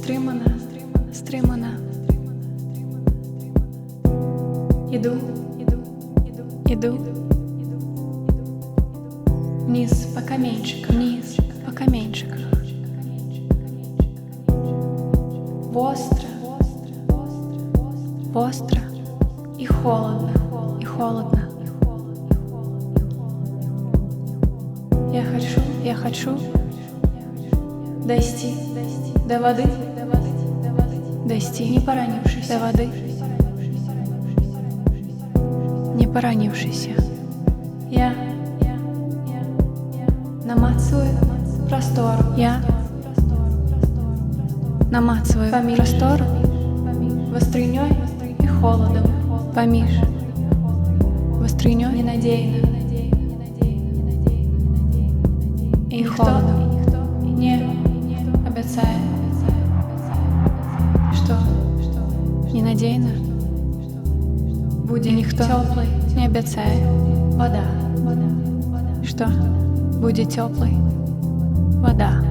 стримана, стримана. Иду, иду вниз по каменчикам, вниз по каменчикам. Востро, востро и холодно, и холодно. Я хочу дойти до воды, дойти, не поранившись, до воды, не поранившийся. Я намацываю простор, я намацываю простор вострынёй и холодом, поміж вострынёй ненадейно и холодом. Не обещает, что ненадейно будет никто теплый, не обещает вода, что будет теплой вода.